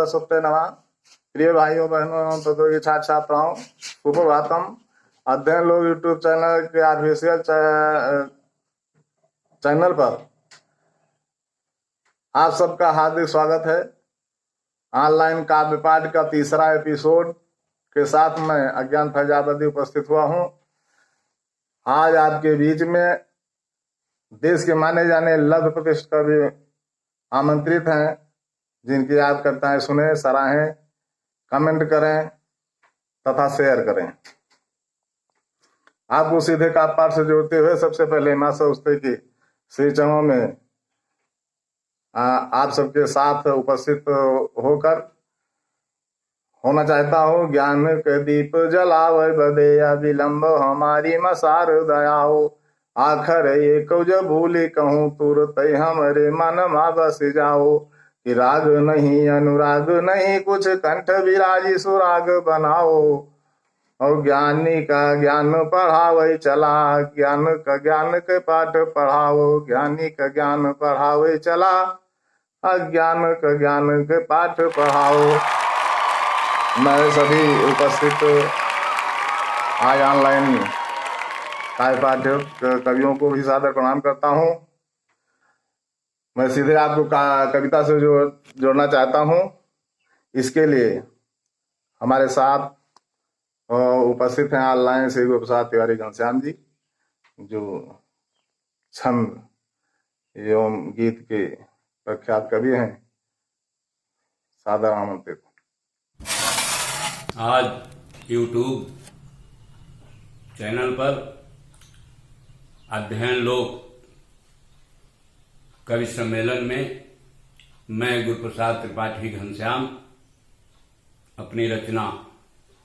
सरस्वती नमः। प्रिय भाइयों बहनों तथा छात्र छात्राओं, सुप्रभातम। अध्ययन लोग यूट्यूब चैनल के ऑफिशियल चैनल पर आप सबका हार्दिक स्वागत है। ऑनलाइन काव्य पाठ का तीसरा एपिसोड के साथ मैं अज्ञान फैजाबादी उपस्थित हुआ हूँ। आज आपके बीच में देश के माने जाने लघु प्रतिष्ठित कवि आमंत्रित हैं, जिनकी याद करता है सुने, सराहें, कमेंट करें तथा शेयर करें। आपको सीधे काव्य पाठ से जोड़ते हुए सबसे पहले मां सरस्वती की श्री चरणों में आप सबके साथ उपस्थित होकर होना चाहता हूँ। ज्ञान के दीप जलावे बदे विलंब हमारी मसार दयाओ, आखर ये कौज भूली कहूँ तुरत हमरे मन मा बस जाओ। कि राग नहीं अनुराग नहीं कुछ कंठ विराजी सुराग बनाओ, और ज्ञानी का ज्ञान पढ़ावे चला, ज्ञान का ज्ञान के पाठ पढ़ाओ। ज्ञानी का ज्ञान पढ़ावे चला, अज्ञान का ज्ञान के पाठ पढ़ाओ। मैं सभी उपस्थित आज ऑनलाइन काव्य पाठ कवियों को भी सादर प्रणाम करता हूँ। मैं सीधे आपको कविता से जोड़ना चाहता हूँ। इसके लिए हमारे साथ उपस्थित हैं ऑनलाइन श्री गुरु प्रसाद तिवारी घनश्याम जी, जो छंद एवं गीत के प्रख्यात कवि हैं। सादर आमंत्रित। आज यूट्यूब चैनल पर अध्ययन लोक कवि सम्मेलन में मैं गुरु प्रसाद त्रिपाठी घनश्याम अपनी रचना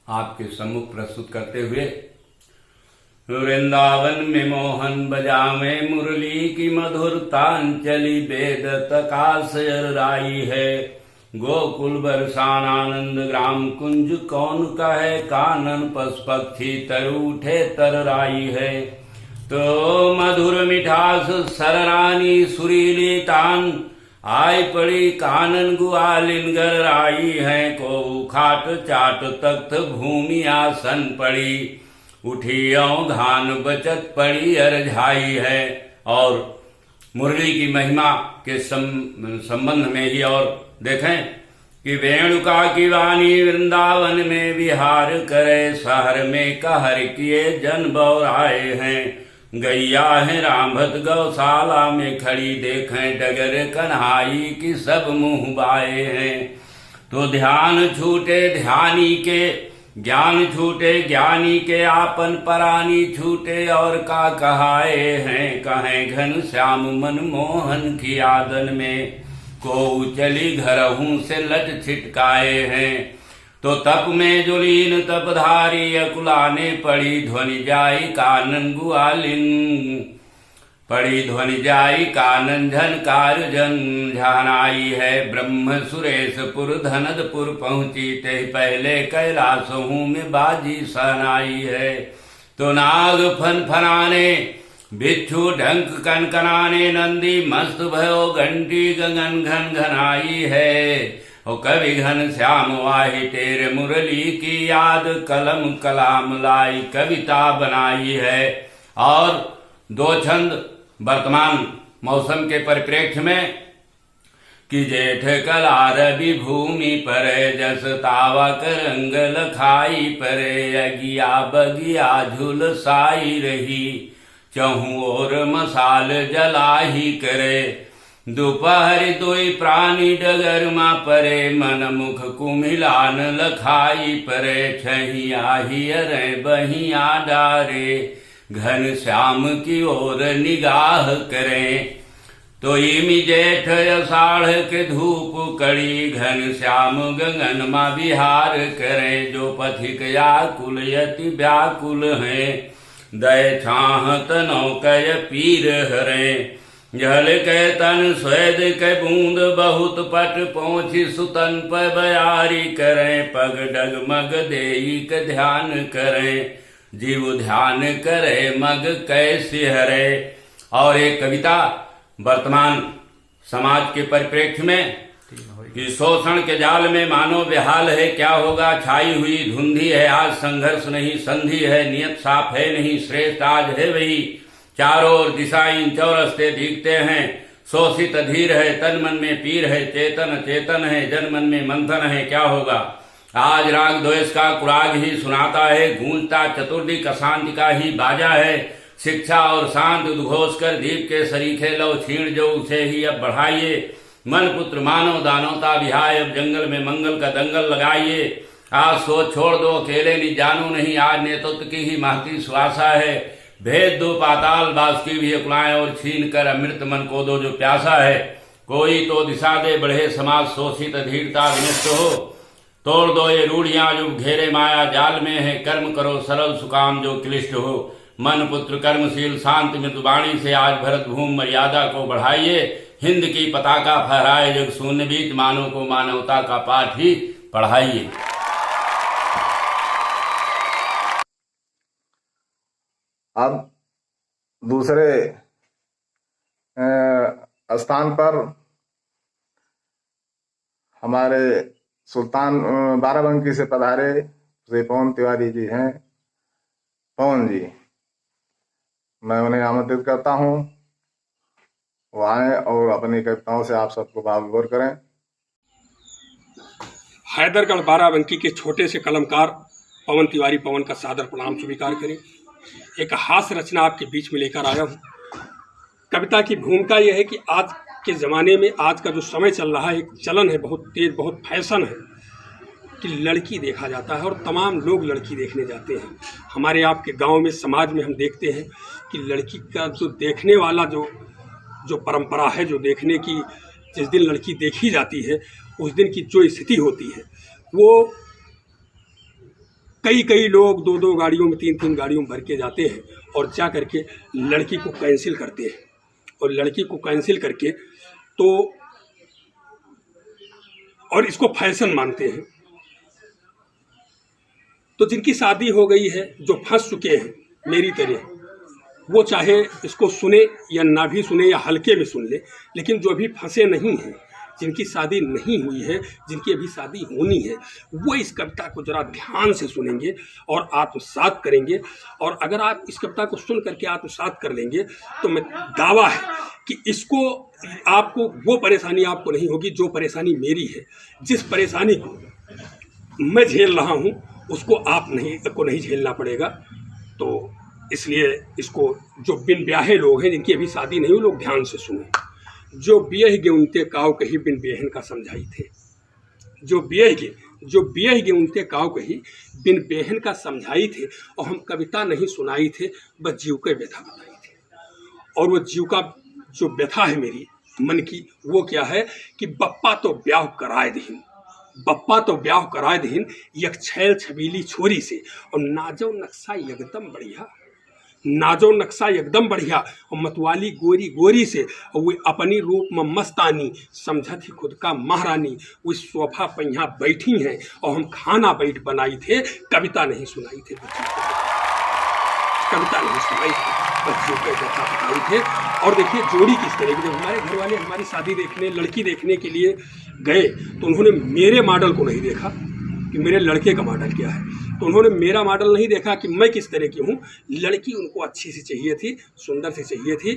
आपके सम्मुख प्रस्तुत करते हुए, वृंदावन में मोहन बजावे मुरली की मधुर तांचली वेद तकाशयर राई है। गोकुल बरसान आनंद ग्राम कुंज कौन कहे, कानन पशु पक्षी तर उठे तरराई है। तो मधुर मिठास सररानी सुरीली तान, आई पड़ी कानन गुआलिन गराई है। को खाट चाट तख्त भूमि आसन पड़ी, उठी धान बचत पड़ी अरझाई है। और मुरली की महिमा के संबंध में ही और देखें कि वेणुका की वाणी वृंदावन में विहार करे, शहर में कहर किए जन बौराए हैं। गैया है रामभत गौशाला में खड़ी, देखें डगर कन्हाई की सब मुंह बाए हैं। तो ध्यान छूटे ध्यानी के, ज्ञान छूटे ज्ञानी के, आपन परानी छूटे और का कहाए हैं। कहें घन श्याम मनमोहन की आदन में, को चली घरहूं से लट छिटकाए हैं। तो तप में जुलीन तपधारी अकुलाने पड़ी, ध्वनि जाई कानन गुआलिन पड़ी। ध्वनि जाई कानन झनकार जन झानाई है। ब्रह्म सुरेशपुर धनदपुर पहुंची, ते पहले कैलाशहूं में बाजी सहनाई है। तो नाग फन फनाने बिच्छू ढंक कनकनाने, नंदी मस्त भयो घंटी गगन घन घनाई है। ओ कवि घन श्याम वाहि तेरे मुरली की याद, कलम कलाम लाई कविता बनाई है। और दो छंद वर्तमान मौसम के परिप्रेक्ष्य में कि जेठ कला रवि भूमि पर, जस तावा करंग लखाई परे। अगिया बगिया झुलसाई रही, चहु और मसाल जलाही करे। दोपहर दोई प्राणी डगर मा परे, मन मुख कुमिलान लखाई परे। छहिया हियरे बहिया डारे, घन श्याम की ओर निगाह करें। तो इमी जेठ अषाढ़ के धूप कड़ी, घन श्याम गगन मा विहार करें। जो पथिक याकुल यति व्याकुल हैं, दय छाह तनौ कय पीर हरें। जल के तन स्वेद के बूंद बहुत पट पहुँची, सुतन पर बयारी करें। पग डगमग देई के ध्यान करें, जीव ध्यान करे मग कैसे हरे। और एक कविता वर्तमान समाज के परिप्रेक्ष्य में कि शोषण के जाल में मानो बेहाल है, क्या होगा छाई हुई धुंधी है आज, संघर्ष नहीं संधि है, नियत साफ है नहीं, श्रेष्ठ आज है वही, चारों ओर दिशाएं चौरस्ते दिखते हैं, शोषित अधीर है तन मन में पीर है, चेतन चेतन है जन मन में मंथन है, क्या होगा आज राग द्वेष का कुराग ही सुनाता है, गूंजता चतुर्दिक अशांति का ही बाजा है, शिक्षा और शांत उद्घोष कर दीप के सरीखे लो छीण जो उसे ही अब बढ़ाइए, मन पुत्र मानव दानवता विहाय अब जंगल में मंगल का दंगल लगाइए, आज सोच छोड़ दो अकेले नहीं जानू नहीं, आज नेतृत्व की ही महती सुआसा है, भेद दो पाताल बास की भी अकुलाएं और छीन कर अमृत मन को दो जो प्यासा है, कोई तो दिशा दे बढ़े समाज शोषित अधीरता विनष्ट हो, तोड़ दो ये रूढ़ियां जो घेरे माया जाल में है, कर्म करो सरल सुकाम जो क्लिष्ट हो, मन पुत्र कर्मशील शांत मृदुवाणी से आज भरत भूमि मर्यादा को बढ़ाइए, हिंद की पताका फहराए जग शून्य बीत, मानव को मानवता का पाठ ही पढ़ाइए। अब दूसरे स्थान पर हमारे सुल्तान बाराबंकी से पधारे श्री पवन तिवारी जी हैं। पवन जी, मैं उन्हें आमंत्रित करता हूं, वो आए और अपनी कविताओं से आप सबको भावविभोर करें। हैदरगढ़ बाराबंकी के छोटे से कलमकार पवन तिवारी पवन का सादर प्रणाम स्वीकार करें। एक हास्य रचना आपके बीच में लेकर आया हूँ। कविता की भूमिका यह है कि आज के ज़माने में, आज का जो समय चल रहा है, एक चलन है बहुत तेज, बहुत फैशन है कि लड़की देखा जाता है और तमाम लोग लड़की देखने जाते हैं। हमारे आपके गांव में, समाज में हम देखते हैं कि लड़की का जो देखने वाला जो परंपरा है, जो देखने की, जिस दिन लड़की देखी जाती है उस दिन की जो स्थिति होती है, वो कई लोग 2 गाड़ियों में, 3 गाड़ियों में भर के जाते हैं और जा करके लड़की को कैंसिल करते हैं, और लड़की को कैंसिल करके तो और इसको फैशन मानते हैं। तो जिनकी शादी हो गई है, जो फंस चुके हैं मेरी तरह, वो चाहे इसको सुने या ना भी सुने या हल्के में सुन ले, लेकिन जो अभी फंसे नहीं हैं, जिनकी शादी नहीं हुई है, जिनकी अभी शादी होनी है, वो इस कविता को ज़रा ध्यान से सुनेंगे और आत्मसात करेंगे। और अगर आप इस कविता को सुन करके आत्मसात कर लेंगे तो मैं दावा है कि इसको आपको वो परेशानी आपको नहीं होगी जो परेशानी मेरी है। जिस परेशानी को मैं झेल रहा हूँ उसको आपको नहीं झेलना पड़ेगा। तो इसलिए इसको जो बिन ब्याहे लोग हैं, जिनकी अभी शादी नहीं हुई, लोग ध्यान से सुने। जो बियह गे उनते काव कही बिन बेहन का समझाई थे, जो बियह गे उनते काव कही बिन बेहन का समझाई थे। और हम कविता नहीं सुनाई थे, बस जीव का व्यथा बताई थी। और वो जीव का जो व्यथा है मेरी मन की, वो क्या है कि बप्पा तो ब्याह कराए दहीन, बप्पा तो ब्याह कराए दहीन, यक छैल छबीली छोरी से, और नाजो नक्शा एकदम बढ़िया, नाजो नक्शा एकदम बढ़िया, और मतवाली गोरी गोरी से, और वे अपनी रूप में मस्तानी, समझत ही खुद का महारानी, वो सोफा पहिया बैठी हैं और हम खाना बैठ बनाई थे, कविता नहीं सुनाई थे, कविता नहीं सुनाई थी, बच्चों को कथा बताई थे। और देखिए जोड़ी किस तरह की, जब हमारे घर वाले हमारी शादी देखने, लड़की देखने के लिए गए तो उन्होंने मेरे मॉडल को नहीं देखा कि मेरे लड़के का मॉडल क्या है, तो उन्होंने मेरा मॉडल नहीं देखा कि मैं किस तरह की हूँ। लड़की उनको अच्छी सी चाहिए थी, सुंदर सी चाहिए थी,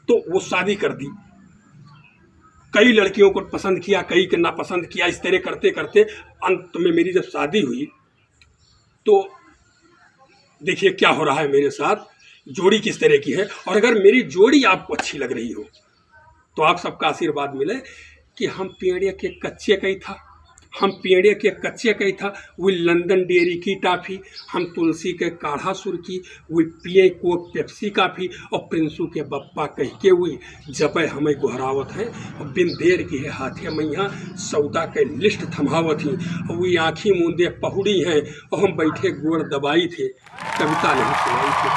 तो वो शादी कर दी। कई लड़कियों को पसंद किया, कई के नापसंद किया। इस तरह करते करते अंत में मेरी जब शादी हुई तो देखिए क्या हो रहा है मेरे साथ, जोड़ी किस तरह की है। और अगर मेरी जोड़ी आपको अच्छी लग रही हो तो आप सबका आशीर्वाद मिले कि हम पेड़े के कच्चे कई था, हम पेड़े के कच्चे कई था, वो लंदन डेयरी की टाफ़ी, हम तुलसी के काढ़ा सुर की, वो पिए को पेप्सी काफ़ी, और प्रिंसू के बप्पा कह के हुई जब हमें गुहरावत है, और बिन देर की है हाथे मैया सौदा के लिस्ट थमावत ही, और वो आँखी मूंदे पहुड़ी हैं और हम बैठे गोड़ दबाई थे, कविता नहीं सुनाई थी।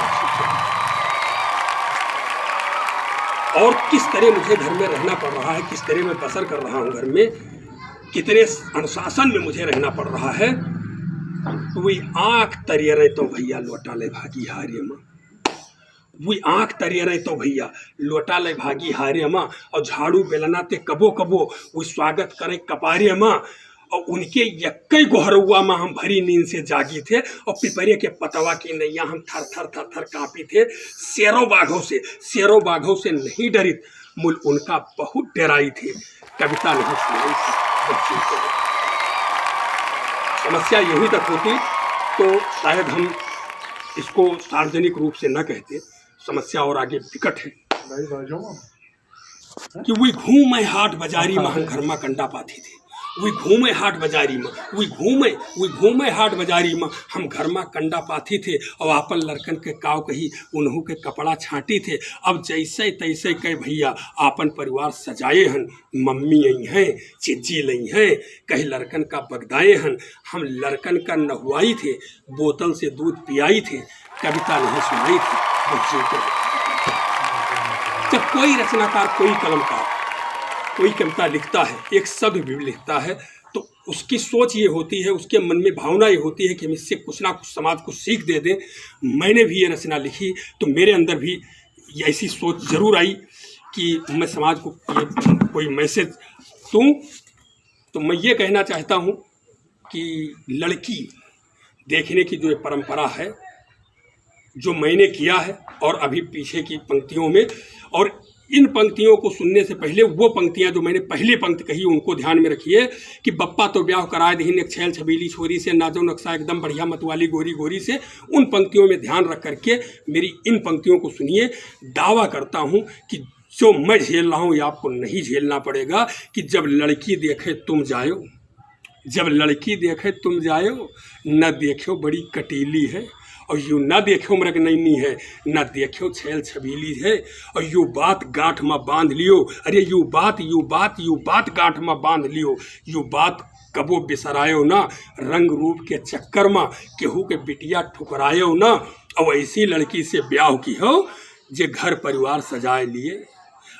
और किस तरह मुझे घर में रहना पड़ रहा है, किस तरह मैं बसर कर रहा हूँ घर में, कितने अनुशासन में मुझे रहना पड़ रहा है। तो वही आँख तरिए रहे तो भैया लौटा ले भागी हारे माँ, वही आँख तरे रहे तो भैया लोटा ले भागी हारे माँ और झाड़ू बेलना ते कबो कबो वो स्वागत करे कपारे माँ। और उनके यक्कई गोहरुआ में हम भरी नींद से जागी थे और पिपरे के पतवा की नैया हम थर थर थर थर काँपी थे। शेरों बाघों से नहीं डरी, मुल उनका बहुत डराई थी। कविता नहीं सुनाई थी। समस्या यही तक होती तो शायद हम इसको सार्वजनिक रूप से न कहते। समस्या और आगे विकट है कि वही घूमे हाट बाजारी में हम घर में कंडा पाती थी। वही घूमे हाट बाजारी में वही घूमे हाट बाजारी में हम घर में कंडा पाती थे और आपन लड़कन के काव कही उन्हों के कपड़ा छाटी थे। अब जैसे तैसे कई भैया आपन परिवार सजाए हन, मम्मी आई हैं, चिज्जी लई हैं, कहीं लड़कन का बगदाए हन, हम लड़कन का नहुआई थे, बोतल से दूध पियाई थे, कविता नहीं सुनाई थी बच्चों को। जब कोई रचनाकार, कोई कलमकार कोई कविता लिखता है, एक शब्द भी लिखता है, तो उसकी सोच ये होती है, उसके मन में भावना ये होती है कि हम इससे कुछ ना कुछ समाज को सीख दे दें। मैंने भी ये रचना लिखी तो मेरे अंदर भी ऐसी सोच जरूर आई कि मैं समाज को ये कोई मैसेज दूँ। तो मैं ये कहना चाहता हूँ कि लड़की देखने की जो परंपरा है, जो मैंने किया है और अभी पीछे की पंक्तियों में, और इन पंक्तियों को सुनने से पहले वो पंक्तियां जो मैंने पहली पंक्ति कही उनको ध्यान में रखिए कि बप्पा तो ब्याह कराए दहीन एक छैल छबीली छोरी से, नाजो नक्शा एकदम बढ़िया मतवाली गोरी गोरी से। उन पंक्तियों में ध्यान रख करके मेरी इन पंक्तियों को सुनिए। दावा करता हूँ कि जो मैं झेल रहा हूँ ये आपको नहीं झेलना पड़ेगा। कि जब लड़की देखे तुम जायो, जब लड़की देखे तुम जायो, न देखो बड़ी कटीली है और यूँ न देखो मृग नैनी है, न देखो छैल छबीली है, और यूँ बात गांठ में बांध लियो। अरे यूँ बात गांठ में बांध लियो, यूँ बात कबो बिसरायो ना, रंग रूप के चक्कर में केहू के बिटिया ठुकरायो ना। और ऐसी लड़की से ब्याह की हो जे घर परिवार सजाए लिए,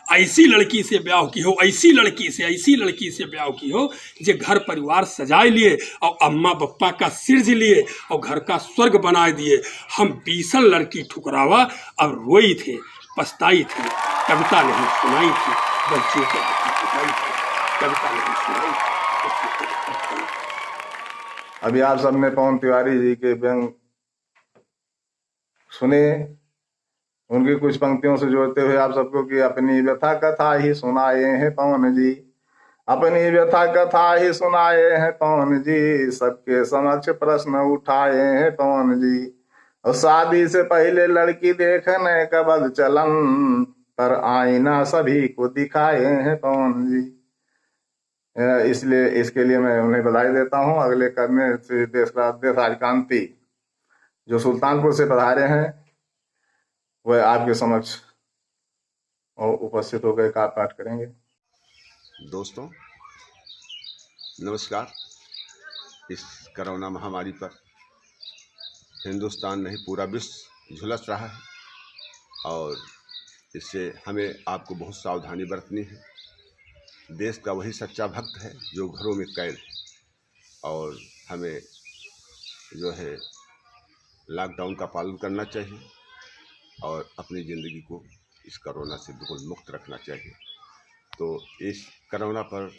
ऐसी लड़की से ब्याह की हो, ऐसी लड़की से ब्याह की हो जे घर परिवार सजाए लिए और अम्मा बप्पा का सिरज लिए और घर का स्वर्ग बनाए दिए। हम 20 लड़की ठुकरावा अब रोई थे, पछताई थी, कविता नहीं सुनाई थी बच्चों को, कविता नहीं सुनाई थी। अभी आप सबने पवन तिवारी जी के व्यंग सुने, उनकी कुछ पंक्तियों से जोड़ते हुए आप सबको कि अपनी व्यथा कथा ही सुनाए हैं पवन जी, अपनी व्यथा कथा ही सुनाए हैं पवन जी, सबके समक्ष प्रश्न उठाए हैं पवन जी। और शादी से पहले लड़की देखने का बद चलन, पर आईना सभी को दिखाए हैं पवन जी। इसलिए इसके लिए मैं उन्हें बधाई देता हूं। अगले करने से देश राजकांति जो सुल्तानपुर से पधारे हैं वह आपके समक्ष और उपस्थित होकर का पाठ करेंगे। दोस्तों नमस्कार। इस कोरोना महामारी पर हिंदुस्तान नहीं पूरा विश्व झुलस रहा है और इससे हमें आपको बहुत सावधानी बरतनी है। देश का वही सच्चा भक्त है जो घरों में कैद है और हमें जो है लॉकडाउन का पालन करना चाहिए और अपनी ज़िंदगी को इस कोरोना से बिल्कुल मुक्त रखना चाहिए। तो इस कोरोना पर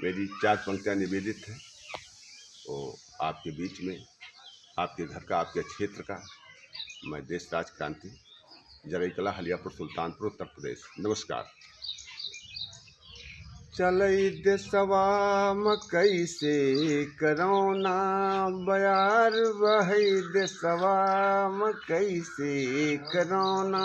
मेरी 4 पंक्तियाँ निवेदित हैं, तो आपके बीच में, आपके घर का, आपके क्षेत्र का, मैं देश राज क्रांति, जरई कला, हलियापुर, सुल्तानपुर, उत्तर प्रदेश। नमस्कार। चलई देशवा मकई से करोना बयार बहई देशवा मकई से करोना,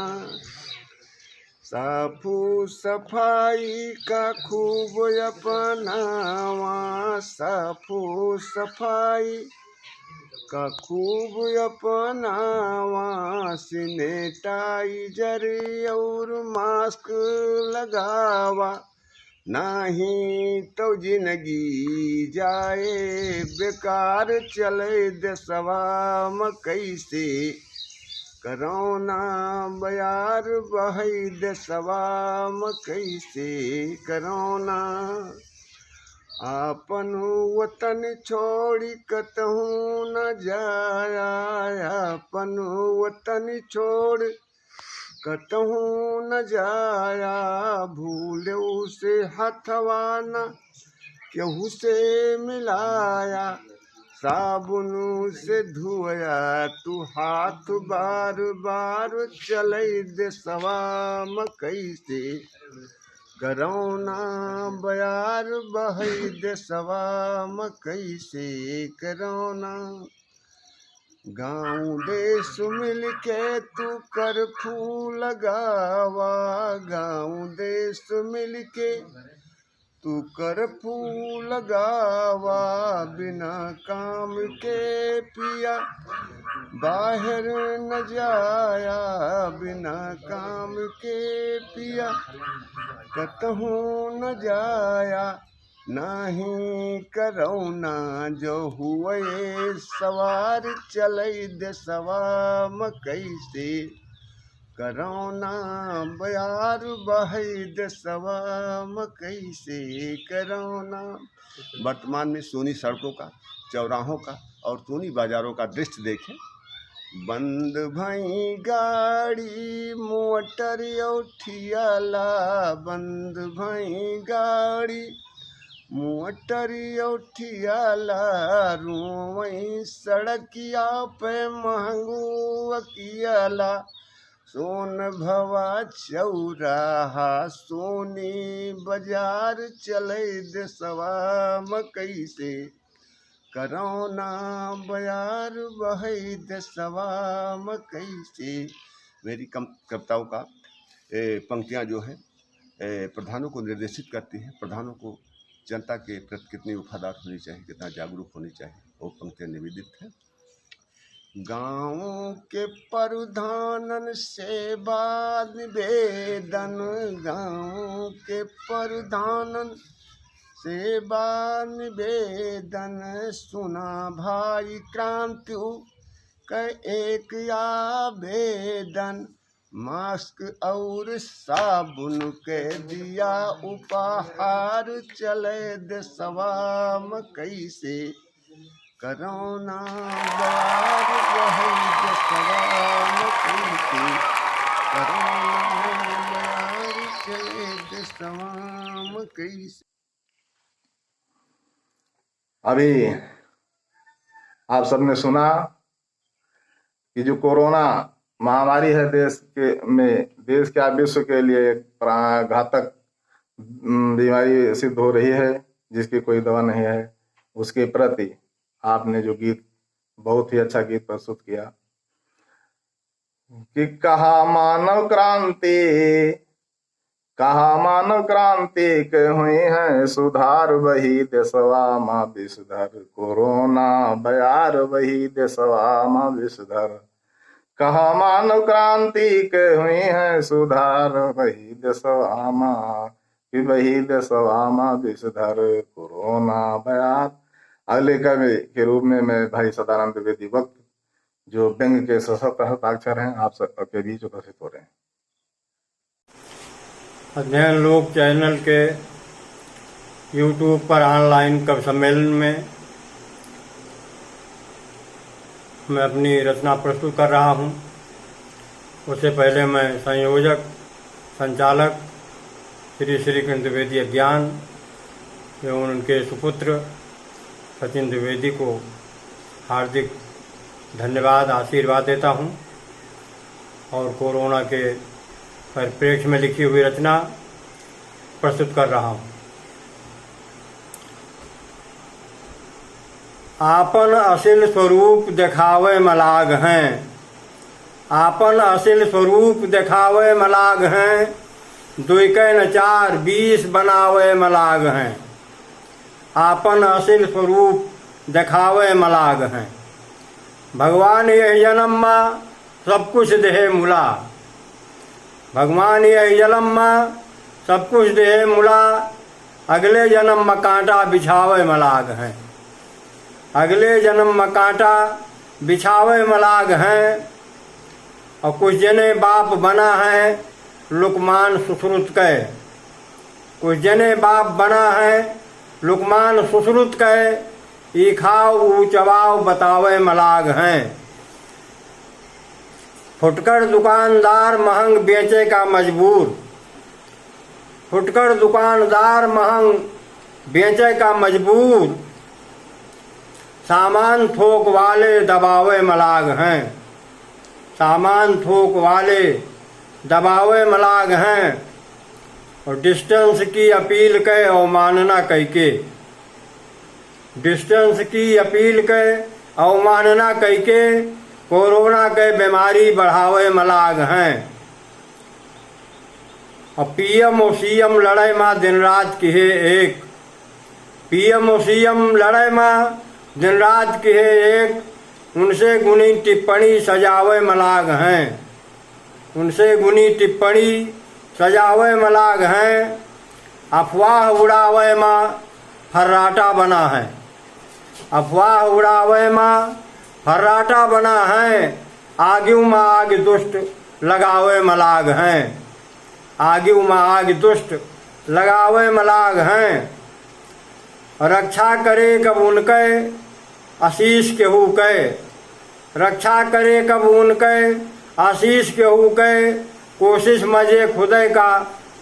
साफू सफाई का खूब अपनावा, साफू सफाई का खूब अपनावा, सैनिटाइजर और मास्क लगावा, नहीं तो जिंदगी जाए बेकार। चले देशवा मकई से करोना बयार बहई देशवा मकई से करोना, आपन वतन छोड़ी कतहूँ न जाया, आपन वतन छोड़ कतहूँ न जाया भूल्यो से हथवा न केहू से मिलाया, साबुन से धुया तू हाथ बार बार चलई देसवा मकई से, करौना बयार बहई देसवा मकई से करौना। गाँव देश मिल के तू कर्फ्यू लगावा, गाँव देश मिल के तू कर्फ्यू लगावा, बिना काम के पिया बाहर न जाया, बिना काम के पिया कतहूँ न जाया, नाही करौना जो हुए सवार चलई देसवा मकई से, करौना बयार बहई देसवा मकई से करौना। वर्तमान में सोनी सड़कों का, चौराहों का और सोनी बाजारों का दृश्य देखें। बंद भई गाड़ी मोटर औठियाला, बंद भई गाड़ी मोटर औठियाला, रोवई सड़किया पे महंगू अकियाला, सोन भवा चौराहा सोनी बाजार चले देसवा मकई से, करौना बयार बहई देसवा मकई से। मेरी कविताओं का पंक्तियाँ जो हैं प्रधानों को निर्देशित करती हैं। प्रधानों को जनता के प्रति कितनी वफादार होनी चाहिए, कितना जागरूक होनी चाहिए, वो पंक्तियाँ निवेदित हैं। गाँव के प्रधानन सेवा निवेदन, गाँव के प्रधानन सेवा निवेदन, सुना भाई क्रांतियों का एक आवेदन, मास्क और साबुन के दिया उपहार चले देसवा मकई से, करौना बयार बहई देसवा मकई से, करौना बयार चले देसवा मकई से। अभी आप सबने सुना कि जो कोरोना महामारी है देश क्या विश्व के लिए एक घातक बीमारी सिद्ध हो रही है, जिसकी कोई दवा नहीं है, उसके प्रति आपने जो गीत, बहुत ही अच्छा गीत प्रस्तुत किया कि कहा मानव क्रांति के हुई है सुधार, वही देसवा माँ विषधर, कोरोना बयार वही देसवा माँ विषधर, कहा मानव क्रांति के हुई है सुधार, वही देसवा माँ कि वही देसवा माँ विषधर, कोरोना बयार। अगले कवि के रूप में मैं भाई सदानंद द्विवेदी वक्त, जो व्यंग के सशक्त हस्ताक्षर हैं, आप सबके बीच उपस्थित हो रहे हैं। अध्ययन लोक चैनल के यूट्यूब पर ऑनलाइन कवि सम्मेलन में मैं अपनी रचना प्रस्तुत कर रहा हूं। उससे पहले मैं संयोजक संचालक श्री कृष्ण द्विवेदी अज्ञान एवं उनके सुपुत्र सचिन द्विवेदी को हार्दिक धन्यवाद आशीर्वाद देता हूं और कोरोना के परिप्रेक्ष्य में लिखी हुई रचना प्रस्तुत कर रहा हूं। आपन असिल स्वरूप देखावे मलाग हैं, आपन असिल स्वरूप देखावे मलाग हैं, दुइकै न चार 20 बनावे मलाग हैं, आपन असिल स्वरूप देखावे मलाग हैं। भगवान यह जन्म माँ सब कुछ देहे मुला, भगवान यह जन्म माँ सब कुछ देहे मुला, अगले जन्म में कांटा बिछावे मलाग हैं, अगले जन्म में कांटा बिछावे मलाग हैं। और कुछ जने बाप बना है लुकमान सुश्रुत कै, कुछ जने बाप बना है लुकमान सुश्रुत कै, ई खाओ ऊ चबाओ बतावे मलाग हैं। फुटकर दुकानदार महंग बेचे का मजबूर, फुटकर दुकानदार महंग बेचे का मजबूर, सामान थोक वाले दबावे मलाग हैं, सामान थोक वाले दबावे मलाग हैं। और डिस्टेंस की अपील के अवमानना कह के, डिस्टेंस की अपील के अवमानना कह के कोरोना के बीमारी बढ़ावे मलाग हैं। और पीएम और सीएम लड़ाई में दिन रात की है एक, पीएम और सीएम लड़ाई में दिन रात की है एक, उनसे गुनी टिप्पणी सजावे मलाग हैं, उनसे गुनी टिप्पणी सजावे मलाग हैं। अफवाह उड़ावे में फर्राटा बना है, अफवाह उड़ावे में फर्राटा बना है। आगू में आग दुष्ट लगावे मलाग हैं, आगू में आग दुष्ट लगावे मलाग हैं। रक्षा करे कब उनके आशीष केहू के, रक्षा करे कब उनके आशीष केहू के, कोशिश मजे खुदे का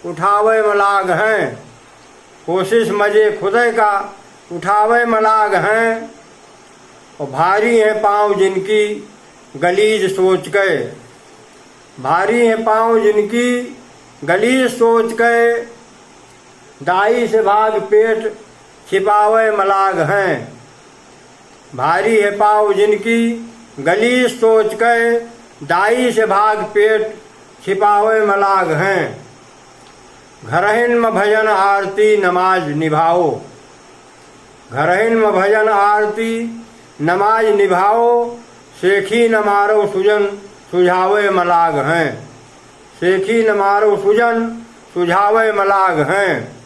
उठावे मलाग हैं, कोशिश मजे खुदे का उठावे मलाग हैं। और भारी है पाँव जिनकी गलीज सोच के, भारी है पाँव जिनकी गलीज सोच के, दाई से भाग पेट छिपावे मलाग हैं, भारी है पाँव जिनकी गलीज सोच के, दाई से भाग पेट छिपावे मलाग हैं। घरहिन में भजन आरती नमाज निभाओ, घरहिन में भजन आरती नमाज निभाओ, सेखी न मारो सुजन सुझावे मलाग हैं, सेखी न मारो सुजन सुझावे मलाग हैं।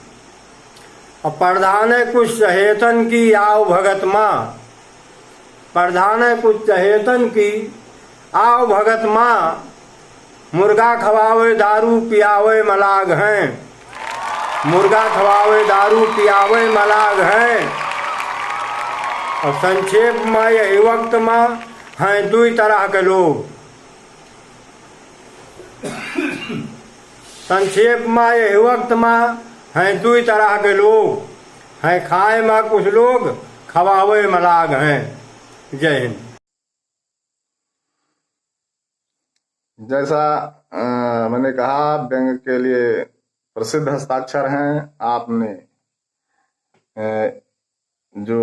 और प्रधान कुछ चहेतन की आओ भगत माँ, प्रधान कुछ चहेतन की आओ भगत माँ, मुर्गा खवावे दारू पियावे मलाग हैं, मुर्गा खवावे दारू पियावे मलाग हैं। और संक्षेप में यही वक्त में हैं दुई तरह के लोग, संक्षेप में यही वक्त में हैं दुई तरह के लोग, हैं खाए में कुछ लोग खवावे मलाग हैं। जय हिंद। जैसा मैंने कहा, व्यंग के लिए प्रसिद्ध हस्ताक्षर हैं। आपने जो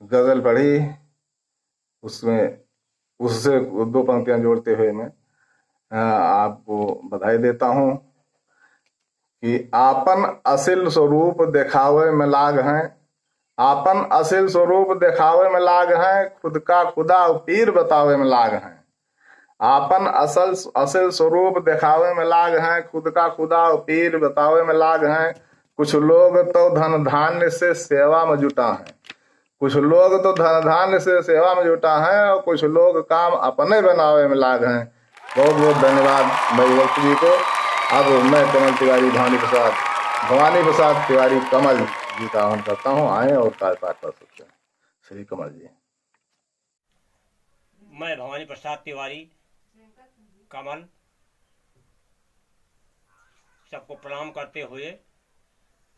गजल पढ़ी उसमें उससे दो पंक्तियां जोड़ते हुए मैं आपको बधाई देता हूं कि आपन असिल स्वरूप दिखावे में लाग हैं, आपन असिल स्वरूप दिखावे में लाग हैं, खुद का खुदा पीर बतावे में लाग हैं। आपन असिल स्वरूप दिखावे में लाग हैं, खुद का खुदा पीर बतावे में लाग हैं। कुछ लोग तो धन धान्य से सेवा में जुटा है, कुछ लोग तो धन धान्य से सेवा में जुटा है, और कुछ लोग काम अपने बनावे में लाग हैं। बहुत बहुत धन्यवाद भाई वक्त जी को। अब मैं कमल तिवारी भवानी प्रसाद तिवारी कमल जी का आह्वान करता हूँ, आए और कार्यपाठ कर सकते हैं। श्री कमल जी। मैं भवानी प्रसाद तिवारी कमल सबको प्रणाम करते हुए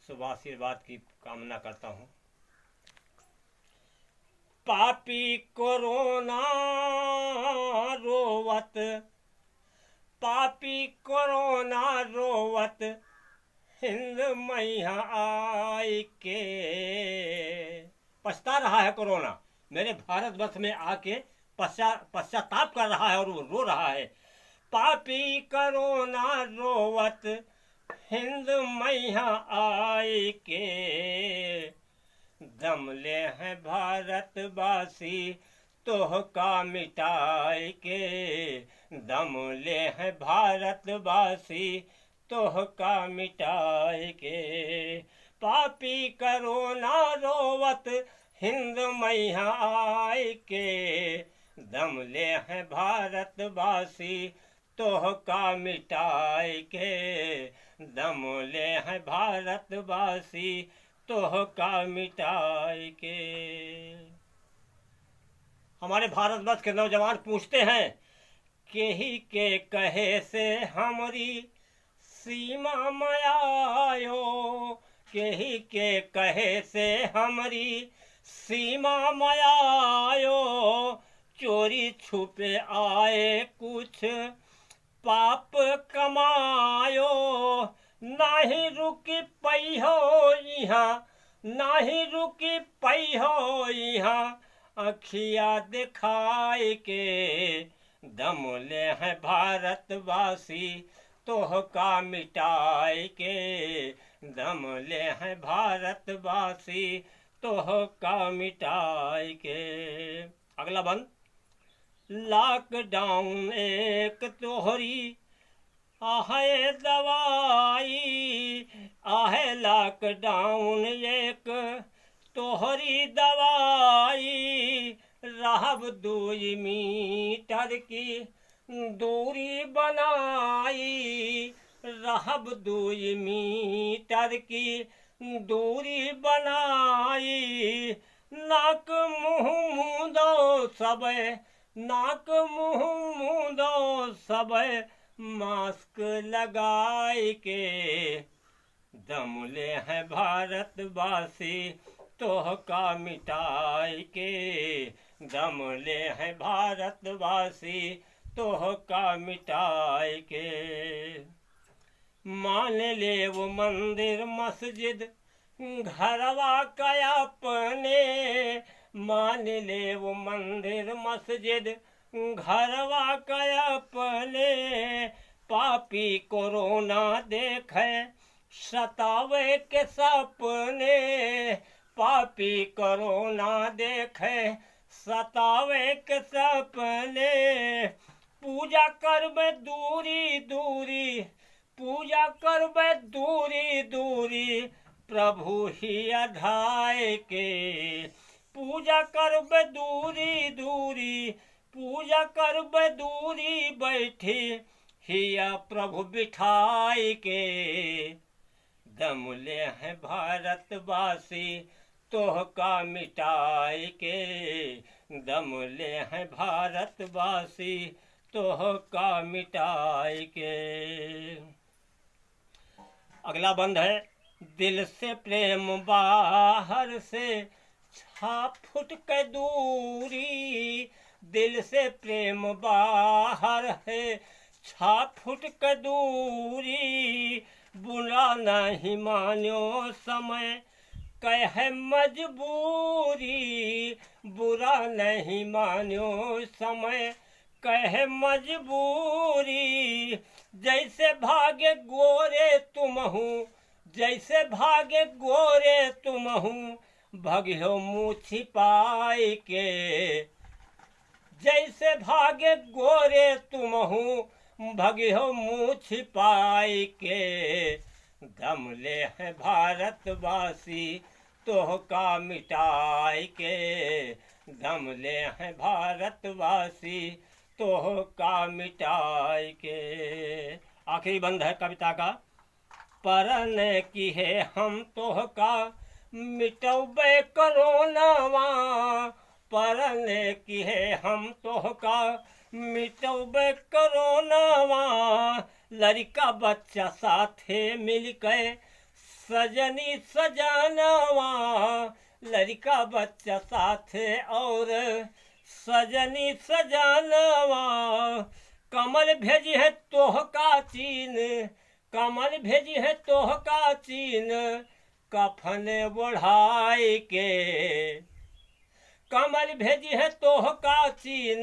शुभ आशीर्वाद की कामना करता हूँ। पापी कोरोना रोवत, पापी कोरोना रोवत, हिंद मैया आई के। पछता रहा है कोरोना, मेरे भारतवर्ष में आके पश्चाताप कर रहा है और वो रो रहा है। पापी कोरोना रोवत, हिंद मैया आई के। दम ले हैं भारतवासी तोह का मिटाई के, दम ले हैं भारतवासी तोह का मिटाई के। पापी कोरोना रोवत, हिंद मैया आई के। दम ले हैं भारतवासी तोह का मिटाई के, दम ले हैं भारतवासी तोह का मिटाई के। हमारे भारतवर्ष के नौजवान पूछते हैं केही के कहे से हमरी सीमा मयायो, केही के कहे से हमरी सीमा मयायो, चोरी छुपे आए कुछ पाप कमायो, नाही रुकी पई हो यहाँ, नाही रुकी पई हो यहाँ, अखिया दिखाए के दम ले हैं भारतवासी, तोह का मिटाए के दम ले हैं भारतवासी, तोह का मिटाए के। अगला बंद। लॉकडाउन एक तोहरी आहे दवाई, आहे लॉकडाउन एक तोहरी दवाई, रहब 2 मीटर की दूरी बनाई, रहब 2 मीटर की दूरी बनाई, नाक मुँह मूंदो सबे, नाक मुँह मूंदो सबे, मास्क लगाए के दम ले हैं भारतवासी, तोह का मिटाए के दम ले हैं भारतवासी, तोह का मिटाए के। मान ले वो मंदिर मस्जिद घरवा का अपने, मान ले वो मंदिर मस्जिद घरवा का अपने, पापी कोरोना देखे सतावे के सपने, पापी कोरोना देखे सतावे के सपने, पूजा करबे दूरी दूरी, पूजा करबे दूरी दूरी, प्रभु ही अधाय के, पूजा करबे दूरी दूरी, पूजा करबे दूरी बैठी, हिया प्रभु बिठाई के दम ले हैं भारतवासी, तोह का मिटाई के दम ले हैं भारतवासी, तोह का मिटाई के। अगला बंद है। दिल से प्रेम बाहर से 6 फुट के दूरी, दिल से प्रेम बाहर है 6 फुट के दूरी, बुरा नहीं मान्यो समय कहे मजबूरी, बुरा नहीं मान्यो समय कहे मजबूरी, जैसे भागे गोरे तुम हूँ, जैसे भागे गोरे तुम हूँ, भगियो मुँह छिपाए के, जैसे भागे गोरे तुम हूँ, भगियो मुँह छिपाए के दम ले हैं भारतवासी, तोह का मिटाए के दम ले हैं भारतवासी, तोह का मिटाए के। आखिरी बंद है कविता का। परन की है हम तोह का मिटौबे करोनावा, परन की है हम तोह का मिटौबे करोनावा, लड़का बच्चा साथे मिलके सजनी सजनवा, लड़का बच्चा साथे और सजनी सजनवा, कमल भेजी है तोह का चीन, कमल भेजी है तोह का चीन, कफन बढ़ाए के, कमल भेजी है तोह का चीन,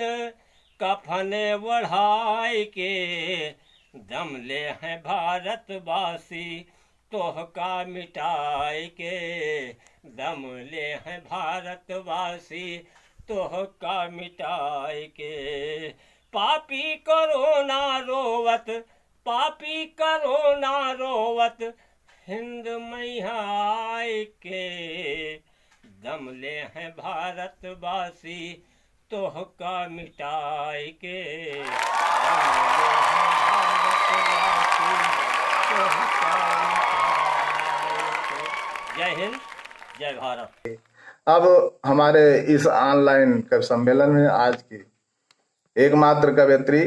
कफन बढ़ाए के दम ले हैं भारतवासी, तोह का मिटाए के दम ले हैं भारतवासी, तोह का मिटाए के। पापी करोना रोवत, पापी करोना रोवत, हिंद मैया के दम ले हैं भारतवासी, तोह का मिटाए के जय हिंद जय भारत। अब हमारे इस ऑनलाइन कवि सम्मेलन में आज की एकमात्र कवयित्री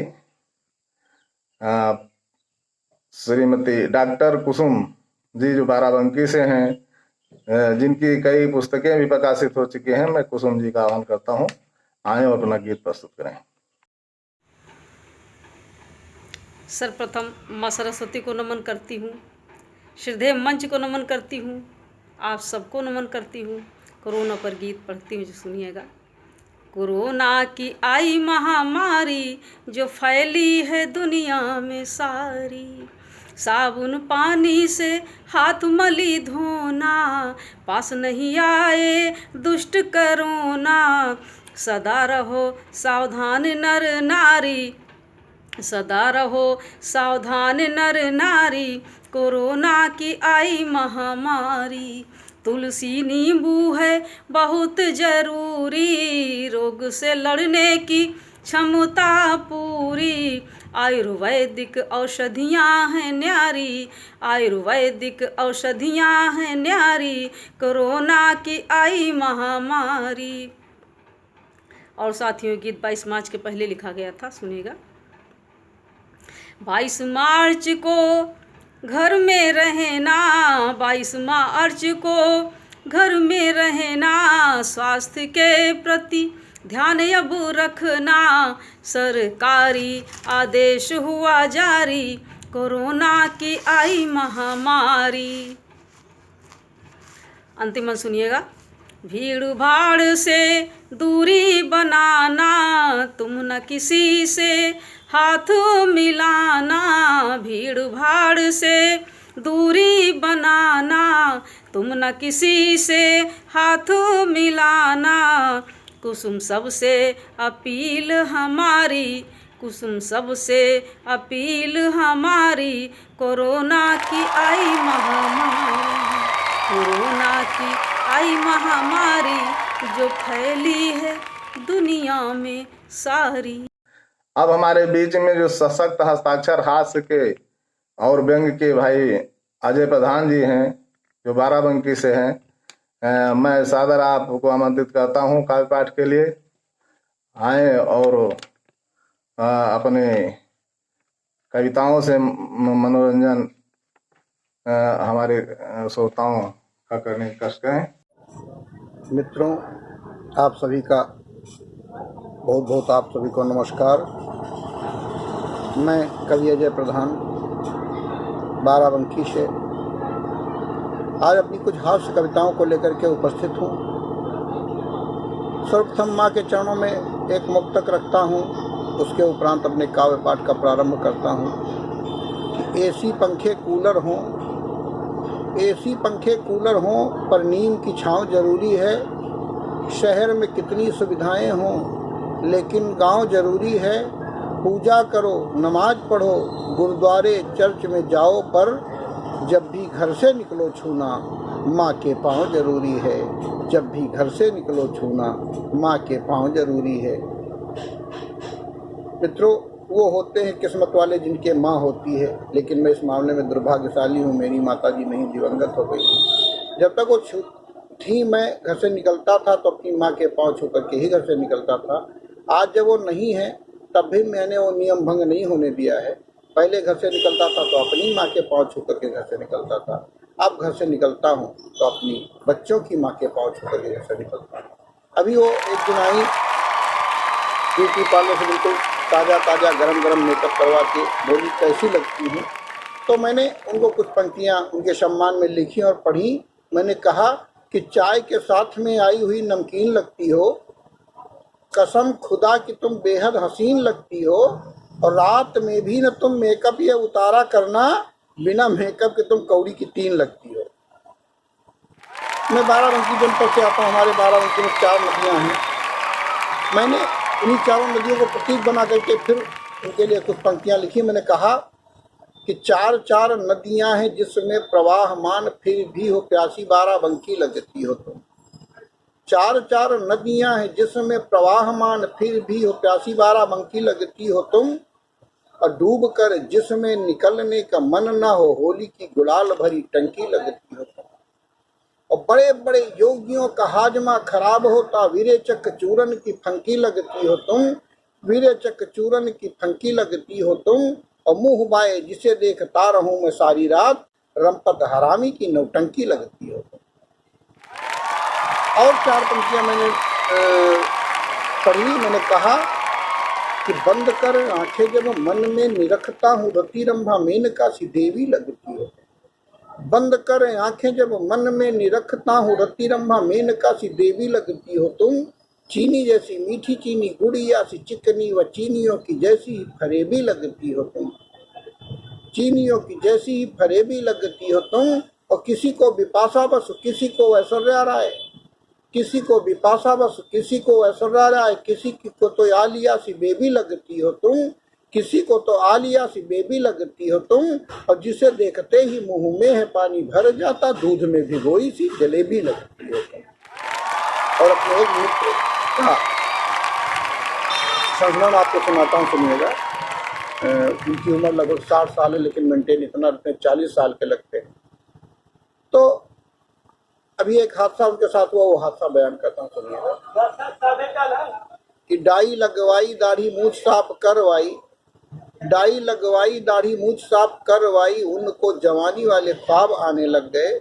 श्रीमती डॉक्टर कुसुम जी जो बाराबंकी से हैं, जिनकी कई पुस्तकें भी प्रकाशित हो चुकी हैं। मैं कुसुम जी का आह्वान करता हूँ, आए और अपना गीत प्रस्तुत करें। सर्वप्रथम माँ सरस्वती को नमन करती हूँ, श्रीदेव मंच को नमन करती हूँ, आप सबको नमन करती हूँ। कोरोना पर गीत पढ़ती हूँ जो सुनिएगा। कोरोना की आई महामारी जो फैली है दुनिया में सारी, साबुन पानी से हाथ मली धोना, पास नहीं आए दुष्ट करोना। सदा रहो सावधान नर नारी, सदा रहो सावधान नर नारी, कोरोना की आई महामारी। तुलसी नींबू है बहुत जरूरी, रोग से लड़ने की क्षमता पूरी। आयुर्वेदिक औषधियाँ हैं न्यारी, आयुर्वेदिक औषधियाँ हैं न्यारी, कोरोना की आई महामारी। और साथियों, गीत 22 मार्च के पहले लिखा गया था, सुनिएगा। 22 मार्च को घर में रहना, 22 मार्च को घर में रहना, स्वास्थ्य के प्रति ध्यान अब रखना, सरकारी आदेश हुआ जारी, कोरोना की आई महामारी। अंतिम सुनिएगा। भीड़ भाड़ से दूरी बनाना, तुम न किसी से हाथ मिलाना, भीड़ भाड़ से दूरी बनाना, तुम न किसी से हाथ मिलाना। कुसुम सबसे अपील हमारी, कुसुम सबसे अपील हमारी, कोरोना की आई महामारी, कोरोना की आई महामारी जो फैली है दुनिया में सारी। अब हमारे बीच में जो सशक्त हस्ताक्षर हास्य के और व्यंग के भाई अजय प्रधान जी हैं, जो बाराबंकी से हैं, मैं सादर आपको आमंत्रित करता हूं काव्य पाठ के लिए। आए और अपने कविताओं से मनोरंजन हमारे श्रोताओं का करने की कष्ट करें। मित्रों, आप सभी का बहुत बहुत आप सभी को नमस्कार। मैं कवि अजय प्रधान बाराबंकी से आज अपनी कुछ हास्य कविताओं को लेकर के उपस्थित हूँ। सर्वप्रथम माँ के चरणों में एक मुक्तक रखता हूँ, उसके उपरांत अपने काव्य पाठ का प्रारंभ करता हूँ कि एसी पंखे कूलर हों, एसी पंखे कूलर हों, पर नीम की छाँव जरूरी है। शहर में कितनी सुविधाएं हों, लेकिन गांव जरूरी है। पूजा करो, नमाज पढ़ो, गुरुद्वारे चर्च में जाओ, पर जब भी घर से निकलो छूना माँ के पाँव जरूरी है। जब भी घर से निकलो छूना माँ के पाँव जरूरी है। मित्रों, वो होते हैं किस्मत वाले जिनके माँ होती है, लेकिन मैं इस मामले में दुर्भाग्यशाली हूँ, मेरी माता जी नहीं, दिवंगत हो गई थी। जब तक वो थी मैं घर से निकलता था तो अपनी माँ के पाँव छू करके ही घर से निकलता था। आज जब वो नहीं है तब भी मैंने वो नियम भंग नहीं होने दिया है। पहले घर से निकलता था तो अपनी माँ के पाँव छू करके घर से निकलता था, अब घर से निकलता हूँ तो अपनी बच्चों की माँ के पाँव छू करके घर से निकलता हूँ। अभी वो एक दिन आई ब्यूटी पार्लर से, बिल्कुल ताज़ा ताज़ा गरम गरम मेकअप करवा के बोली कैसी लगती हूँ। तो मैंने उनको कुछ पंक्तियाँ उनके सम्मान में लिखी और पढ़ी। मैंने कहा कि चाय के साथ में आई हुई नमकीन लगती हो, कसम खुदा कि तुम बेहद हसीन लगती हो, और रात में भी न तुम मेकअप ये उतारा करना, बिना मेकअप के तुम कौड़ी की तीन लगती हो। मैं बाराबंकी जनपद से आता हूँ। हमारे बाराबंकी में 4 नदियाँ हैं। मैंने उन्हीं 4 नदियों को प्रतीक बना करके फिर उनके लिए कुछ पंक्तियाँ लिखी। मैंने कहा कि 4 नदियाँ हैं जिसमें प्रवाहमान, फिर भी हो प्यासी बाराबंकी लगती हो तुम। 4 नदियाँ हैं जिसमें प्रवाहमान, फिर भी हो प्यासी बाराबंकी लगती हो तुम। और डूब कर जिसमें निकलने का मन ना हो, होली की गुलाल भरी टंकी लगती हो तुम। और बड़े बड़े योगियों का हाजमा खराब होता, वीरेचक चूरन की फंकी लगती हो तुम। वीरेचक चूरन की फंकी लगती हो तुम। और मुंह बाए जिसे देखता रहूं मैं सारी रात, रमपत हरामी की नौटंकी लगती हो। और 4 पंक्तियां मैंने पढ़ी। मैंने कहा कि बंद कर आंखें जब मन में निरखता हूँ, रति रंभा मेनका सी देवी लगती हो। बंद कर आंखें जब मन में निरखता हूँ, रति रंभा मेनका सी देवी लगती हो तुम। चीनी जैसी मीठी चीनी, गुड़िया सी चिकनी व चीनियों की जैसी ही फरेबी लगती हो तुम। चीनियों की जैसी ही फरेबी लगती हो तुम। और किसी को बिपाशा बस, किसी को ऐश्वर्या राय, किसी को बिपाशा बस, किसी को ऐश्वर्या राय, किसी को तो आलिया सी बेबी लगती हो तुम। किसी को तो आलिया सी बेबी लगती हो तुम। और जिसे देखते ही मुंह में है पानी भर जाता, दूध में भिगोई सी जलेबी लगती हो तुम। और अपने एक मित्र का संस्मरण आपको सुनाता हूँ, सुनिएगा। उनकी उम्र लगभग 60 साल है, लेकिन मेंटेन इतना रखते हैं, 40 साल के लगते हैं। तो अभी एक हादसा उनके साथ हुआ, वो हादसा बयान करता हूँ, सुनिएगा। कि डाई लगवाई दाढ़ी मूछ साफ करवाई, डाई लगवाई दाढ़ी मूछ साफ करवाई, उनको जवानी वाले ख्वाब आने लग गए।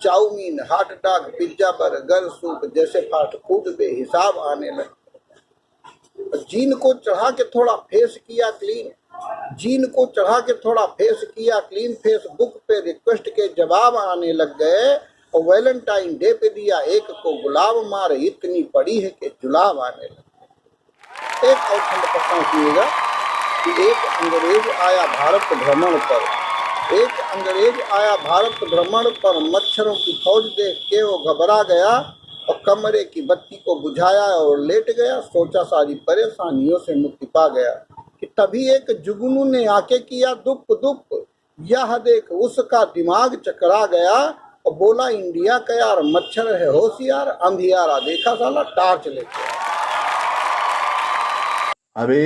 Chowmein, hot dog, pizza, burger, soup जैसे फास्ट फूड बेहिसाब आने लगे। जीन को चढ़ा के थोड़ा फेस किया क्लीन, जीन को चढ़ा के थोड़ा फेस किया क्लीन, फेसबुक पे रिक्वेस्ट के जवाब आने लग गए। और वैलेंटाइन डे पे दिया एक को गुलाब, मार इतनी पड़ी है कि जुलाब आने लगे। एक और खंड पढ़ता हूँ, सुनिएगा। कि एक अंग्रेज आया भारत भ्रमण पर, एक अंग्रेज आया भारत भ्रमण पर, मच्छरों की फौज देख के वो घबरा गया और कमरे की बत्ती को बुझाया और लेट गया। सोचा सारी परेशानियों से मुक्ति पा गया। कि तभी एक जुगनू ने आके किया दुप दुप, यह देख उसका दिमाग चकरा गया और बोला इंडिया का यार मच्छर है होशियार, अंधियारा देखा साला टार्च लेके। अभी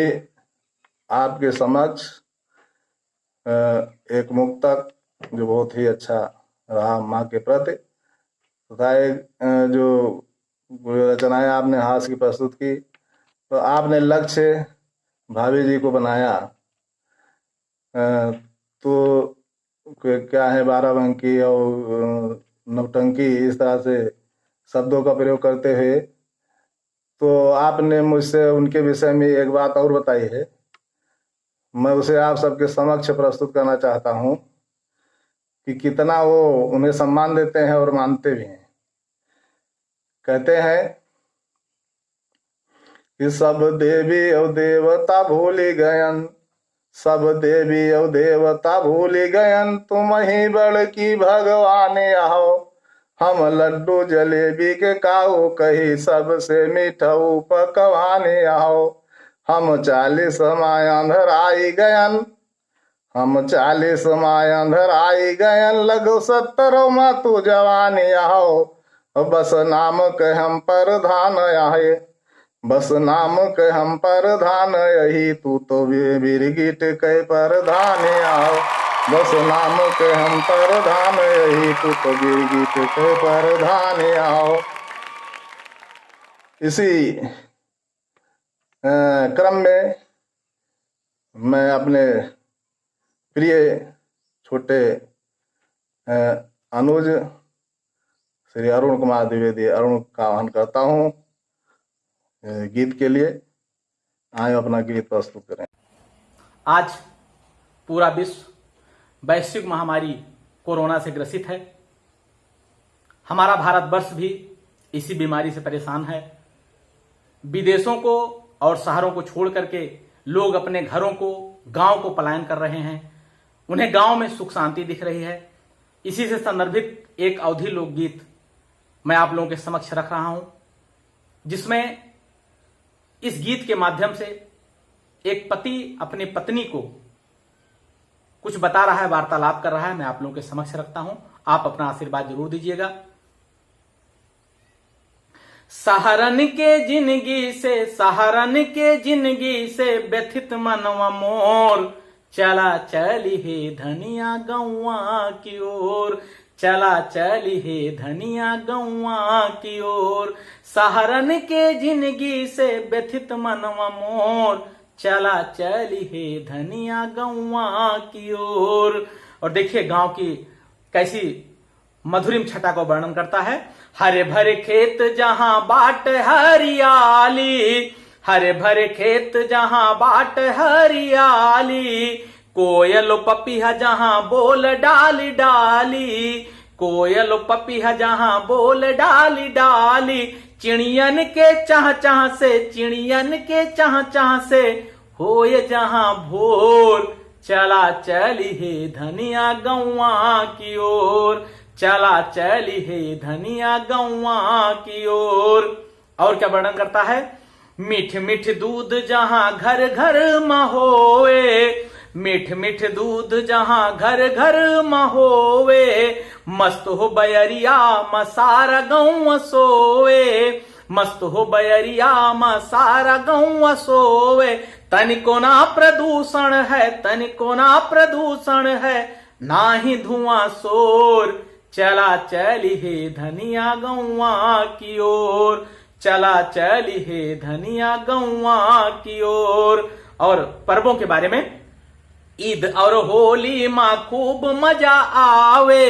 आपके समक्ष एक मुक्तक जो बहुत ही अच्छा रहा माँ के प्रति, तथा एक जो रचनाएं आपने हास्य की प्रस्तुत की, तो आपने लक्ष्य भाभी जी को बनाया। तो क्या है 12 बंकी और नौटंकी, इस तरह से शब्दों का प्रयोग करते हुए, तो आपने मुझसे उनके विषय में एक बात और बताई है, मैं उसे आप सबके समक्ष प्रस्तुत करना चाहता हूँ कि कितना वो उन्हें सम्मान देते हैं और मानते भी हैं। कहते हैं कि सब देवी और देवता भूली गयन, सब देवी और देवता भूली गयन, तुम ही बड़की भगवान आओ। हम लड्डू जलेबी के काऊ कही, सबसे मीठऊ पकवाने आओ। हम 40 माय अंधर आई गयन, हम 40 माय अंधर आई गयन, लगो 70 मा तू जवानी आओ। बस नाम के हम प्रधान आए, बस नाम के हम प्रधान यही, तू तो बिरगिट के प्रधान आओ। बस नाम के हम प्रधान यही, तू तो बिरगिट के प्रधान आओ। इसी क्रम में मैं अपने प्रिय छोटे अनुज श्री अरुण कुमार द्विवेदी, अरुण का आह्वान करता हूँ गीत के लिए। आए अपना गीत प्रस्तुत करें। आज पूरा विश्व वैश्विक महामारी कोरोना से ग्रसित है। हमारा भारतवर्ष भी इसी बीमारी से परेशान है। विदेशों को और शहरों को छोड़ करके लोग अपने घरों को, गांव को पलायन कर रहे हैं। उन्हें गांव में सुख शांति दिख रही है। इसी से संदर्भित एक अवधी लोकगीत मैं आप लोगों के समक्ष रख रहा हूं, जिसमें इस गीत के माध्यम से एक पति अपनी पत्नी को कुछ बता रहा है, वार्तालाप कर रहा है। मैं आप लोगों के समक्ष रखता हूं, आप अपना आशीर्वाद जरूर दीजिएगा। सहारन के जिंदगी से, सहारन के जिंदगी से व्यथित मनवा मोर, चला चली हे धनिया गौवा की ओर, चला चली हे धनिया गौवा की ओर। सहारन के जिंदगी से व्यथित मनवा मोर, चला चली है धनिया गौवा की ओर। और देखिए गांव की कैसी मधुरिम छटा को वर्णन करता है। हरे भरे खेत जहां बाट हरियाली, हरे भरे खेत जहां बाट हरियाली, कोयल पपीहा जहां बोल डाली डाली, कोयल पपीहा जहां बोल डाली डाली, चिड़ियन के चाह चाह से, चिड़ियन के चाह चाह से होए जहां भोर, चला चली है धनिया गौवा की ओर, चला चली है धनिया गौवा की ओर। और क्या वर्णन करता है। मीठ मीठ दूध जहां घर घर महोए, मीठ मीठ दूध जहां घर घर महोए, मस्त हो बयरिया मसारा गौवा सोए, मस्त हो बयरिया मसारा गौवा सोए, तनिको ना प्रदूषण है, तनिको ना प्रदूषण है, ना ही धुआं शोर, चला चली है धनिया गौवा की ओर, चला चली है धनिया गौवा की ओर। और पर्वों के बारे में, ईद और होली माँ खूब मजा आवे,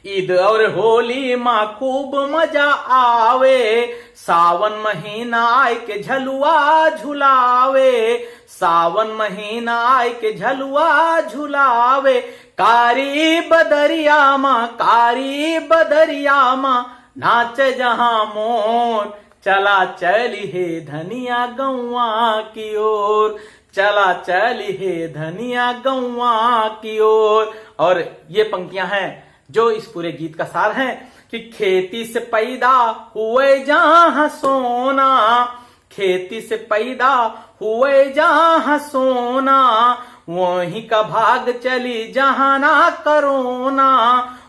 ईद और होली माँ खूब मजा आवे, सावन महीना आय के झलुआ झुलावे, सावन महीना आय के झलुआ झुलावे, कारी बदरिया माँ, कारी बदरिया माँ नाच जहां मोर, चला चली है धनिया गौवा की ओर, चला चली है धनिया गौवा की ओर। और ये पंक्तियां हैं जो इस पूरे गीत का सार है कि खेती से पैदा हुए जहां सोना, खेती से पैदा हुए जहां सोना, वहीं का भाग चली जहां ना कोरोना,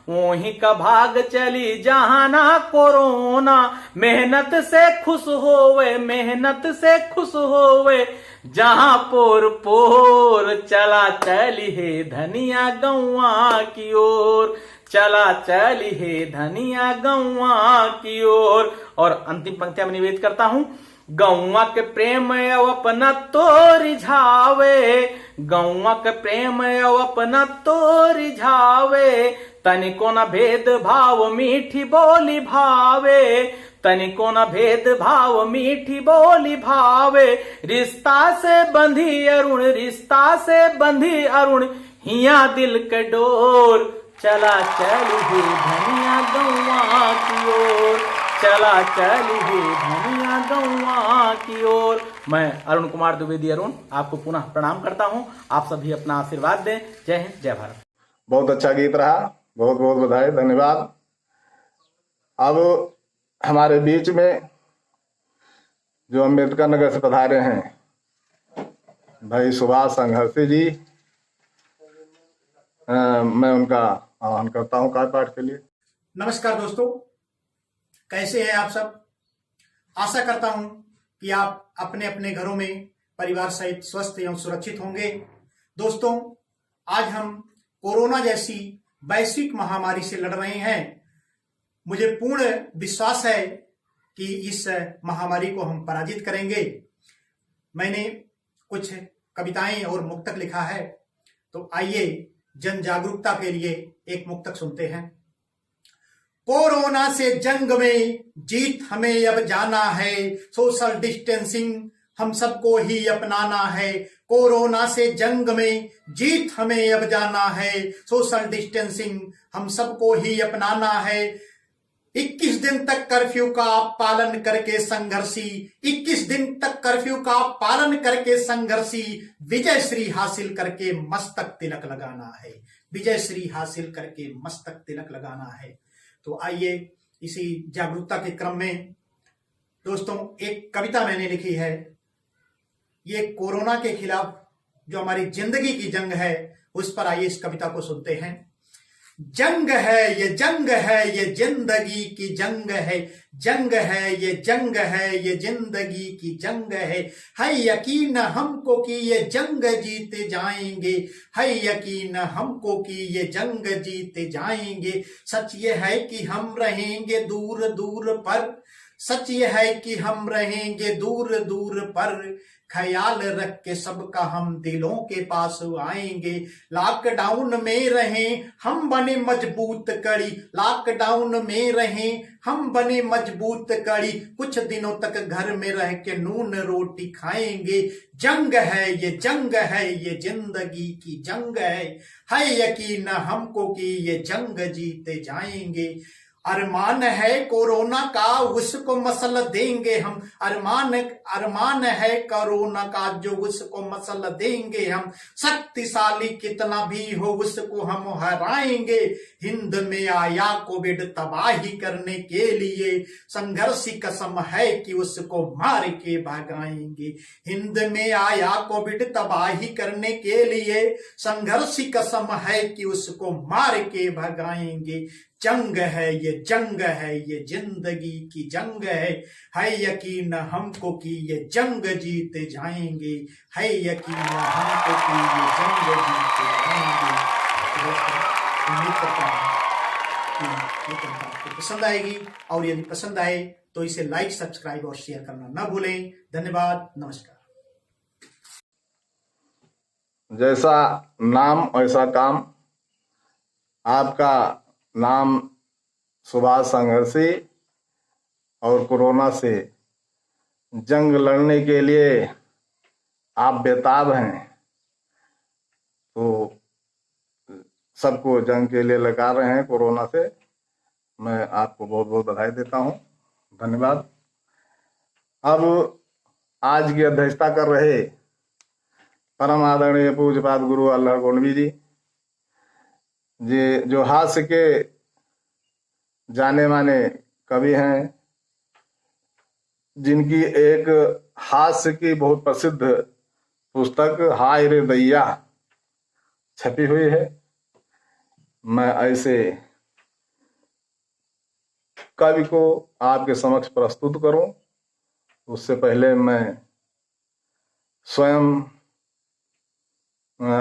वहीं का भाग चली जहां ना कोरोना, मेहनत से खुश होवे, मेहनत से खुश होवे जहां पोर पोर, चला चली है धनिया गौवा की ओर, चला चली है धनिया गौवा की ओर। और अंतिम पंक्तियां में निवेद करता हूं। गौवा के प्रेम अपना तो रिझावे, गौवा के प्रेम अपना तो रिझावे, तनिको न भेद भाव मीठी बोली भावे, तनिको न भेद भाव मीठी बोली भावे, रिश्ता से बंधी अरुण, रिश्ता से बंधी अरुण, हिया दिल के डोर, चला चली है धनिया गौवा की ओर, चला चली है धनिया गौवा की ओर। मैं अरुण कुमार द्विवेदी अरुण आपको पुनः प्रणाम करता हूं। आप सभी अपना आशीर्वाद दें। जय हिंद, जय भारत। बहुत अच्छा गीत रहा, बहुत बहुत बधाई, धन्यवाद। अब हमारे बीच में जो अम्बेडकर नगर से पधारे हैं भाई सुभाष संघर्षी जी, मैं उनका आह्वान करता हूं कार्यपाठ के लिए। नमस्कार दोस्तों, कैसे हैं आप सब। आशा करता हूं कि आप अपने अपने घरों में परिवार सहित स्वस्थ एवं सुरक्षित होंगे। दोस्तों, आज हम कोरोना जैसी वैश्विक महामारी से लड़ रहे हैं। मुझे पूर्ण विश्वास है कि इस महामारी को हम पराजित करेंगे। मैंने कुछ कविताएं और मुक्तक लिखा है, तो आइए जन जागरूकता के लिए एक मुक्तक सुनते हैं। कोरोना से जंग में जीत हमें अब जाना है, सोशल डिस्टेंसिंग हम सबको ही अपनाना है। कोरोना से जंग में जीत हमें अब जाना है, सोशल डिस्टेंसिंग हम सबको ही अपनाना है। 21 दिन तक कर्फ्यू का पालन करके संघर्षी, 21 दिन तक कर्फ्यू का पालन करके संघर्षी, विजय श्री हासिल करके मस्तक तिलक लगाना है, विजय श्री हासिल करके मस्तक तिलक लगाना है। तो आइए इसी जागरूकता के क्रम में दोस्तों एक कविता मैंने लिखी है। ये कोरोना के खिलाफ जो हमारी जिंदगी की जंग है उस पर आइए इस कविता को सुनते हैं। जंग है ये, जंग है ये, जिंदगी की जंग है, जंग है ये, जंग है ये, जिंदगी की जंग है यकीन हमको कि ये जंग जीते जाएंगे, है यकीन हमको कि ये जंग जीते जाएंगे। सच ये है कि हम रहेंगे दूर दूर पर, सच ये है कि हम रहेंगे दूर दूर पर, ख्याल रख के सबका हम दिलों के पास आएंगे। लॉकडाउन में रहें हम बने मजबूत कड़ी, लॉकडाउन में रहें हम बने मजबूत कड़ी, कुछ दिनों तक घर में रह के नून रोटी खाएंगे। जंग है ये, जंग है ये, जिंदगी की जंग है यकीन हमको कि ये जंग जीते जाएंगे। अरमान है कोरोना का उसको मसल देंगे हम, अरमान है कोरोना का जो उसको मसल देंगे हम। शक्तिशाली कितना भी हो उसको हम हराएंगे। हिंद में आया कोविड तबाही करने के लिए, संघर्ष की कसम है कि उसको मार के भगाएंगे। हिंद में आया कोविड तबाही करने के लिए, संघर्ष की कसम है कि उसको मार के भगाएंगे। जंग है ये, जंग है ये, जिंदगी की जंग है यकीन हमको कि ये जंग जीते जाएंगे, है यकीन हमको कि ये जंग जीते जाएंगे। उम्मीद करता हूं कि ये कविता आपको पसंद आएगी, और यदि पसंद आए तो इसे लाइक, सब्सक्राइब और शेयर करना ना भूलें। धन्यवाद, नमस्कार। जैसा नाम वैसा काम। आपका नाम सुभाष संघर्षी और कोरोना से जंग लड़ने के लिए आप बेताब हैं, तो सबको जंग के लिए लगा रहे हैं कोरोना से। मैं आपको बहुत बहुत बधाई देता हूं, धन्यवाद। अब आज की अध्यक्षता कर रहे परम आदरणीय पूज्यपाद गुरु अल्लाह गोंडवी जी, जो हास्य के जाने माने कवि हैं, जिनकी एक हास्य की बहुत प्रसिद्ध पुस्तक हाय रे दैया छपी हुई है। मैं ऐसे कवि को आपके समक्ष प्रस्तुत करूं, उससे पहले मैं स्वयं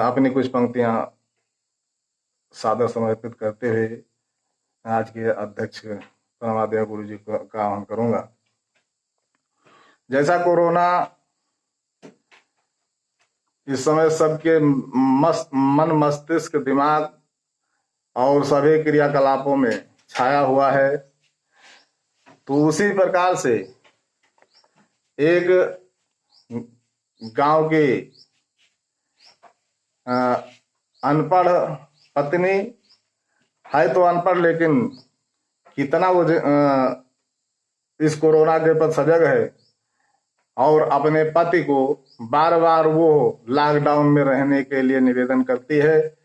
अपनी कुछ पंक्तियां सादर समर्पित करते हुए आज के अध्यक्ष परमादेव गुरु जी का आह्वान करूंगा। जैसा कोरोना इस समय सबके मन, मस्तिष्क, दिमाग और सभी क्रियाकलापों में छाया हुआ है, तो उसी प्रकार से एक गांव की अनपढ़ पत्नी है, तो अनपढ़, लेकिन कितना वो इस कोरोना के प्रति सजग है, और अपने पति को बार बार वो लॉकडाउन में रहने के लिए निवेदन करती है।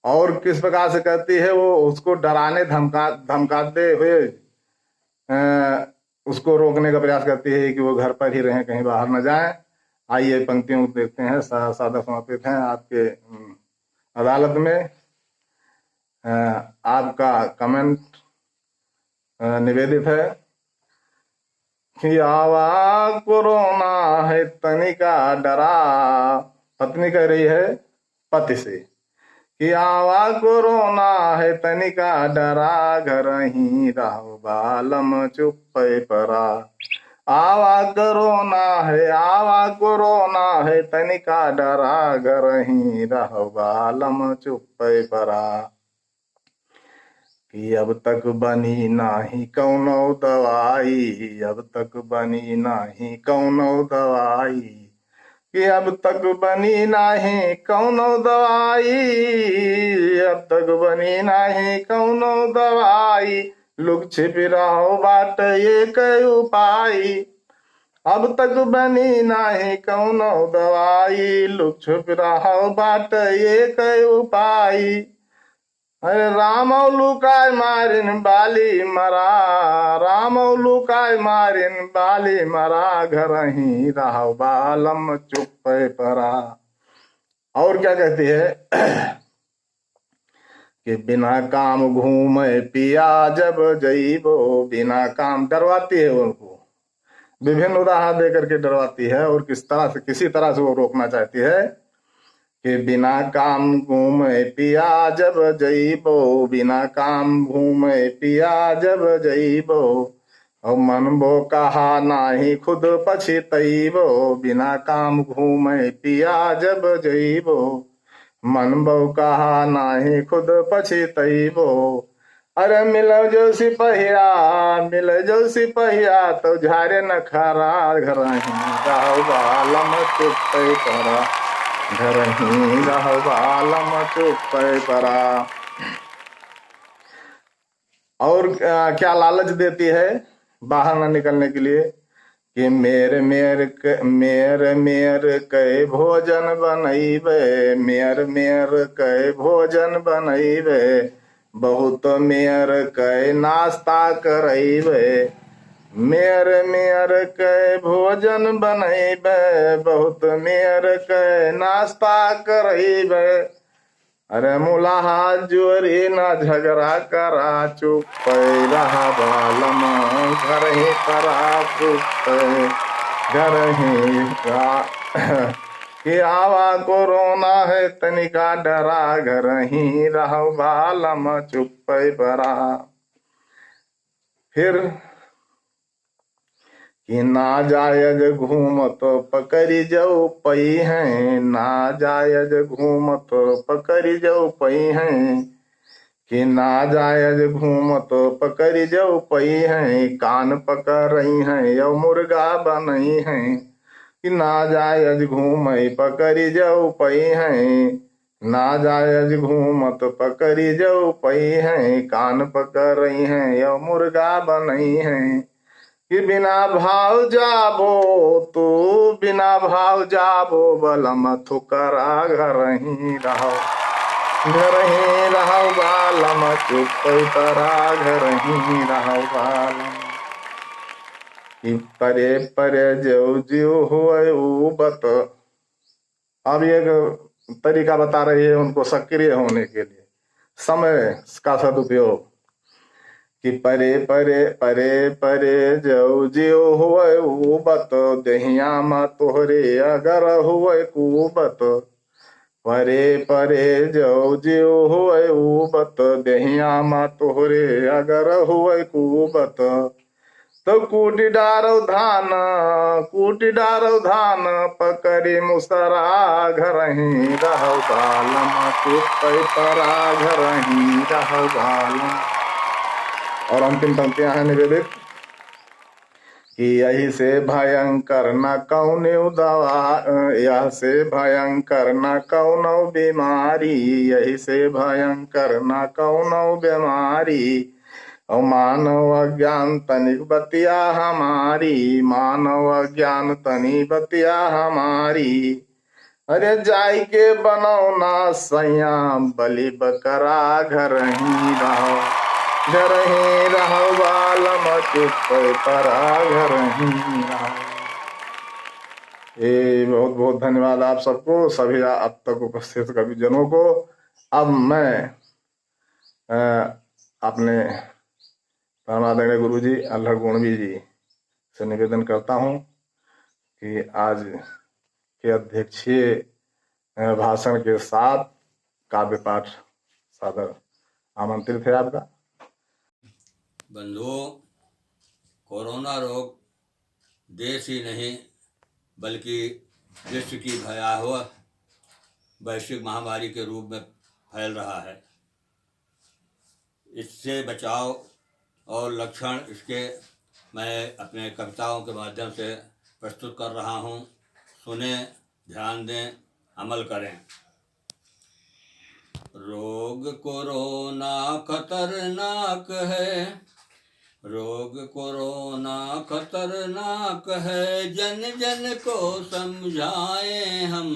और किस प्रकार से करती है, वो उसको डराने धमकाते हुए उसको रोकने का प्रयास करती है कि वो घर पर ही रहें, कहीं बाहर न जाएं। आइए पंक्तियों को देखते हैं, सादा समर्पित हैं आपके अदालत में। आपका कमेंट निवेदित है कि आवा कोरोना है तनिका डरा, पत्नी कह रही है पति से कि आवा कोरोना है तनिका डरा, घर ही रहो बालम चुप परा। आवा कोरोना है तनिका डरा, घर ही रहो बालम चुप परा। कि अब तक बनी नाही कौनो दवाई, अब तक बनी नाही कौनो दवाई, कि अब तक बनी नाही कौनो दवाई, अब तक बनी नाही कौनो दवाई, लुक छिप रहो बाट एक उपाय। अब तक बनी नाही कौनो दवाई, लुक छिप रहो बाट एक उपाय। अरे राम लुकाय मारिन बाली मरा, राम लुकाय मारिन बाली मरा, घर ही रहो बालम चुप परा। और क्या कहती है कि बिना काम घूमे पिया जब जईबो, बिना काम, डरवाती है उनको, विभिन्न उदाहरण देकर के डरवाती है, और किसी तरह से वो रोकना चाहती है कि बिना काम घूमे पिया जब जईबो, बिना काम घूमे पिया जब जईबो, और मन बो कहा नाही खुद पछितैबो, बिना काम घूमे पिया जब जइबो। मन बो कहा नाही खुद पछितैबो, अरे मिलो जो सिपहिया, मिलो जो सिपहिया, तो झारे न खरा घर ही रहो बालम चुप परा, घर ही रहो बालम चुप परा। और क्या लालच देती है बाहर न निकलने के लिए कि मेर मेर कई भोजन बनैबे, मेर मेर कई भोजन बनैबे, बहुत मेर कई नाश्ता करैबे। मेर मेर कई भोजन बनैबे, बहुत मेर कई नाश्ता करैबे। अरे मुलाहा जोरी न झगड़ा करा, चुप रहा बालम घर ही करा, चुप घर ही कि आवा कोरोना है तनिका डरा, घर ही रहो बालम चुप बरा। फिर कि ना जायज घूमत पकड़ी जाओ पई हैं, ना जायज घूमत पकड़ी जाओ पई हैं, कि ना जायज घूमत पकड़ी जाओ पई हैं, कान पकड़ रही हैं यो मुर्गा बनई हैं। कि ना जायज घूमई पकड़ी जाओ पई हैं, ना जायज घूमत पकड़ी जाओ पई हैं, कान पकड़ रही हैं यो मुर्गा बनई हैं। कि बिना भाव जाबो तू, बिना भाव जाबो बलम थुकरा, घर ही रहो, घर ही रहो बालम चुप परा, घर ही रहो बालम। कि परे परे जो जीव हुए बत। अब एक तरीका बता रही है उनको सक्रिय होने के लिए, समय का सदुपयोग। कि परे परे परे परे जो जीव हुए बत, दहिया मा तोहरे अगर हुए कुबत। परे परे जो जीव हुए बत, दहिया मा तोहरे अगर हुए कुबत। तो कूटी डारो धान, कूटी डारो धान, पकड़ी मुसरा, घर ही रहो बालम चुप परा, घर ही रहो बालम। और अंतिम पंक्तियां हैं निवेदित कि यही से भयंकर न कौन दवा, यह से भयंकर न कौन बीमारी, यही से भयंकर न कौन बीमारी। और मानव अज्ञान तनिक बतिया हमारी, मानव अज्ञान तनी बतिया हमारी। अरे जाय के बनौना सैया, बलि बकरा, घर ही रहो, घर ही रहो बालम चुप परा, घर ही रहो। ये बहुत बहुत धन्यवाद आप सबको, सभी अब तक उपस्थित कवि जनों को। अब मैं अपने परमादरणीय गुरु जी अल्लाह गुणवी जी से निवेदन करता हूँ कि आज के अध्यक्षीय भाषण के साथ काव्य पाठ सादर आमंत्रित है आपका। बंधुओं, कोरोना रोग देश ही नहीं बल्कि विश्व की भयावह वैश्विक महामारी के रूप में फैल रहा है। इससे बचाव और लक्षण इसके मैं अपने कविताओं के माध्यम से प्रस्तुत कर रहा हूँ। सुने, ध्यान दें, अमल करें। रोग कोरोना खतरनाक है, रोग कोरोना खतरनाक है, जन जन को समझाएं हम,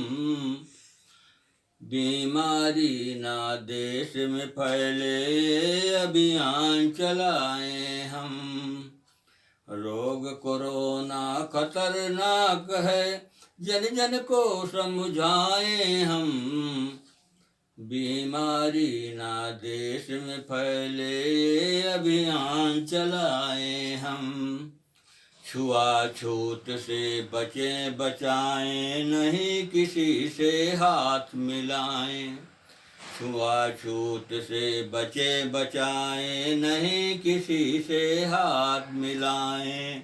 बीमारी ना देश में फैले अभियान चलाएं हम। रोग कोरोना खतरनाक है, जन जन को समझाएं हम, बीमारी ना देश में फैले अभियान चलाएं हम। छुआछूत से बचें बचाएं, नहीं किसी से हाथ मिलाएं। छुआछूत से बचे बचाएं, नहीं किसी से हाथ मिलाएं।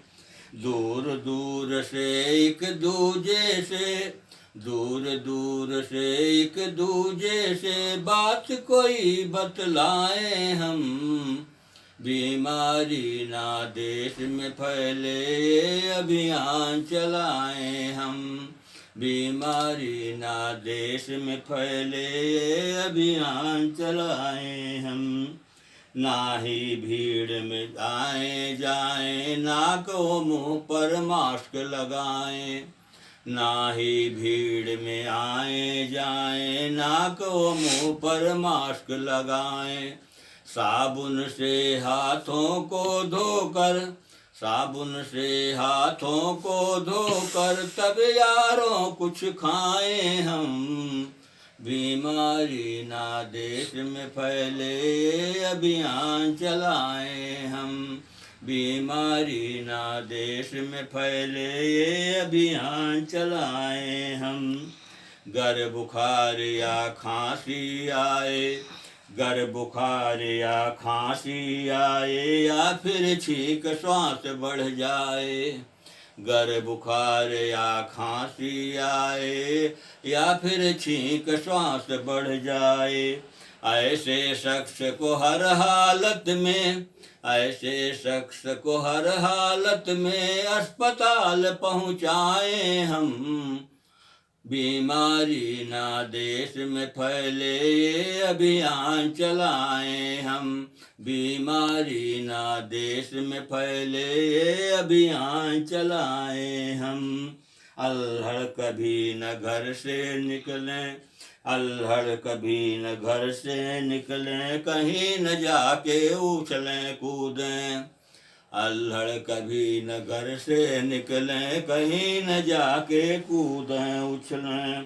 दूर दूर से एक दूजे से, दूर दूर से एक दूजे से बात कोई बतलाएं हम। बीमारी ना देश में फैले, अभियान चलाएं हम। बीमारी ना देश में फैले, अभियान चलाएं हम। ना ही भीड़ में आए जाएं, नाक व मुंह पर मास्क लगाएं। ना ही भीड़ में आए जाएं, नाक व मुंह पर मास्क लगाएं। साबुन से हाथों को धोकर, साबुन से हाथों को धोकर तब यारों कुछ खाएं हम। बीमारी ना देश में फैले, अभियान चलाएं हम। बीमारी ना देश में फैले, अभियान चलाएं हम। गर बुखार या खांसी आए, गर बुखार या खांसी आए, या फिर छींक श्वास बढ़ जाए। गर बुखार या खांसी आए, या फिर छींक श्वास बढ़ जाए। ऐसे शख्स को हर हालत में, ऐसे शख्स को हर हालत में अस्पताल पहुँचाएं हम। बीमारी ना देश में फैले, अभियान चलाएं हम। बीमारी ना देश में फैले, अभियान चलाएं हम। अल्हड़ कभी न घर से निकलें, अल्हड़ कभी न घर से निकलें, कहीं न जाके उछलें कूदें। अल्हड़ कभी न घर से निकलें, कहीं न जाके कूदें उछलें।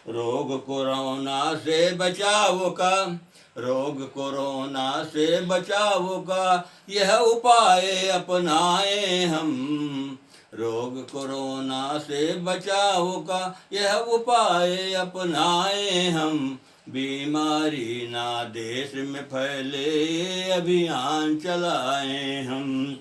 रोग कोरोना से बचाव का, रोग कोरोना से बचाव का यह उपाय अपनाएं हम। रोग कोरोना से बचाव का यह उपाय अपनाएं हम। बीमारी ना देश में फैले, अभियान चलाएं हम।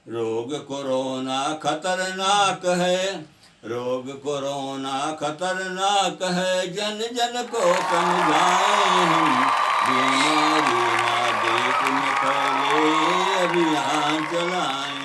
रोग कोरोना खतरनाक है, रोग कोरोना खतरनाक है, जन जन को समझाएं हम। बीमारी ना देश में फैले, अभियान चलाएं।